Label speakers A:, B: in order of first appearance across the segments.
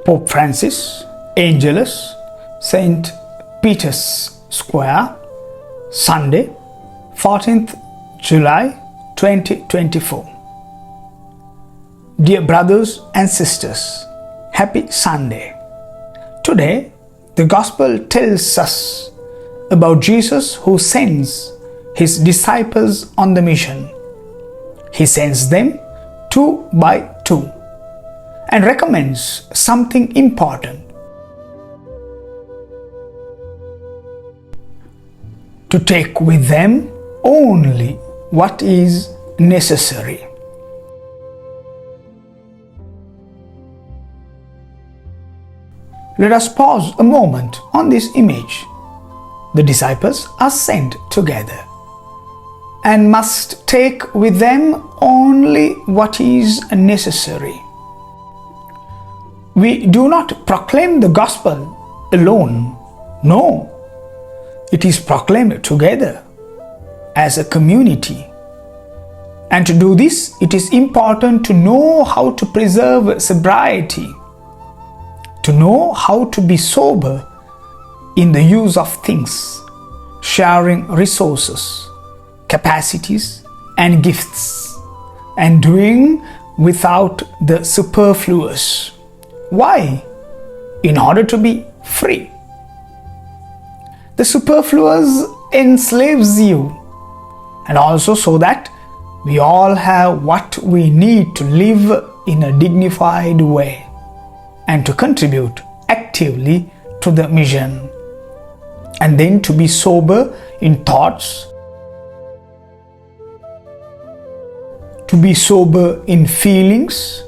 A: Pope Francis, Angelus, St. Peter's Square, Sunday, 14th July 2024. Dear brothers and sisters, happy Sunday. Today, the Gospel tells us about Jesus who sends his disciples on the mission. He sends them 2 by 2 and recommends something important: to take with them only what is necessary. Let us pause a moment on this image. The disciples are sent together and must take with them only what is necessary. We do not proclaim the gospel alone. No, it is proclaimed together as a community. And to do this, it is important to know how to preserve sobriety, to know how to be sober in the use of things, sharing resources, capacities, and gifts, and doing without the superfluous. Why? In order to be free. The superfluous enslaves you, and also so that we all have what we need to live in a dignified way and to contribute actively to the mission, and then to be sober in thoughts, to be sober in feelings,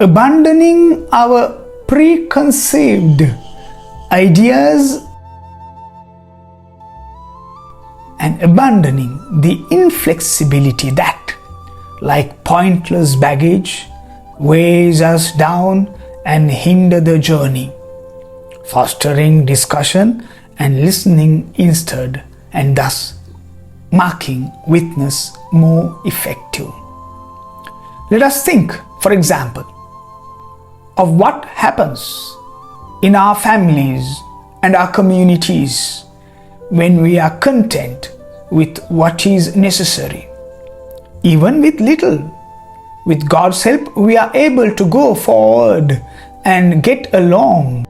A: abandoning our preconceived ideas and abandoning the inflexibility that, like pointless baggage, weighs us down and hinder the journey, fostering discussion and listening instead, and thus making witness more effective. Let us think, for example, of what happens in our families and our communities when we are content with what is necessary. Even with little, with God's help, we are able to go forward and get along,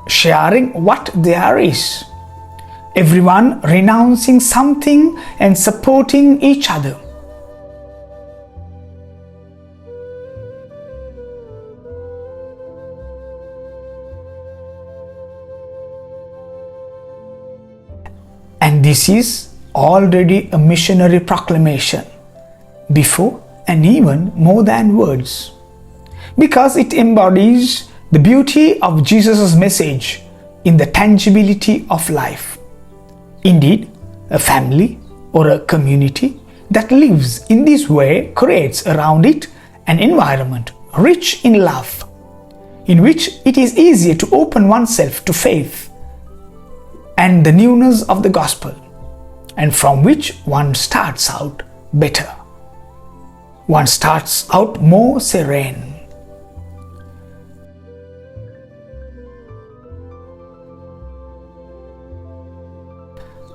A: sharing what there is, everyone renouncing something and supporting each other. And this is already a missionary proclamation, before and even more than words, because it embodies the beauty of Jesus' message in the tangibility of life. Indeed, a family or a community that lives in this way creates around it an environment rich in love, in which it is easier to open oneself to faith and the newness of the gospel, and from which one starts out better. One starts out more serene.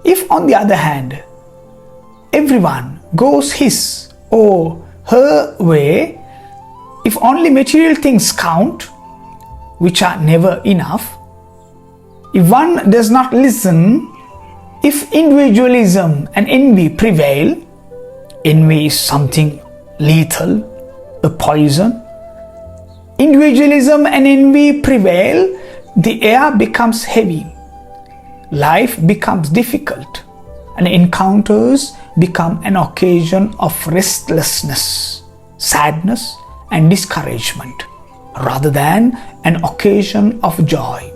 A: If, on the other hand, everyone goes his or her way, if only material things count, which are never enough, if one does not listen, if individualism and envy prevail, envy is something lethal, a poison. Individualism and envy prevail, the air becomes heavy, life becomes difficult, and encounters become an occasion of restlessness, sadness, and discouragement, rather than an occasion of joy.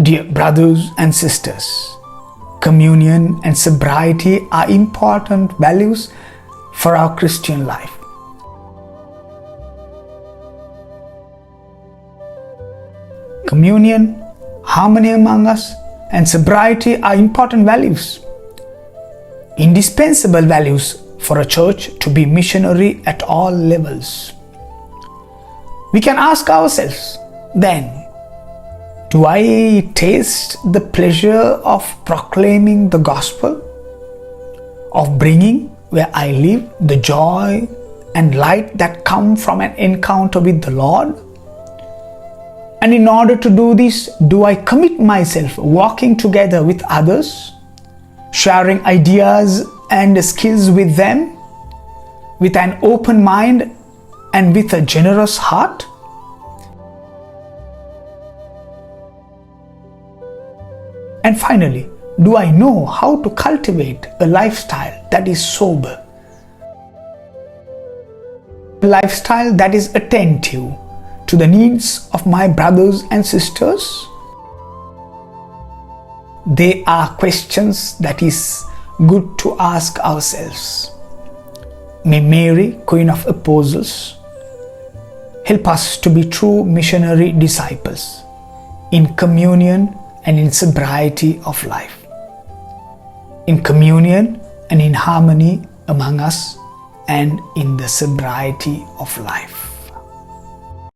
A: Dear brothers and sisters, communion and sobriety are important values for our Christian life. Communion, harmony among us, and sobriety are important values, indispensable values for a church to be missionary at all levels. We can ask ourselves then, do I taste the pleasure of proclaiming the gospel, of bringing where I live the joy and light that come from an encounter with the Lord? And in order to do this, do I commit myself walking together with others, sharing ideas and skills with them, with an open mind and with a generous heart? And finally, do I know how to cultivate a lifestyle that is sober? A lifestyle that is attentive to the needs of my brothers and sisters? They are questions that is good to ask ourselves. May Mary, Queen of Apostles, help us to be true missionary disciples in communion and in sobriety of life, in communion and in harmony among us, and in the sobriety of life.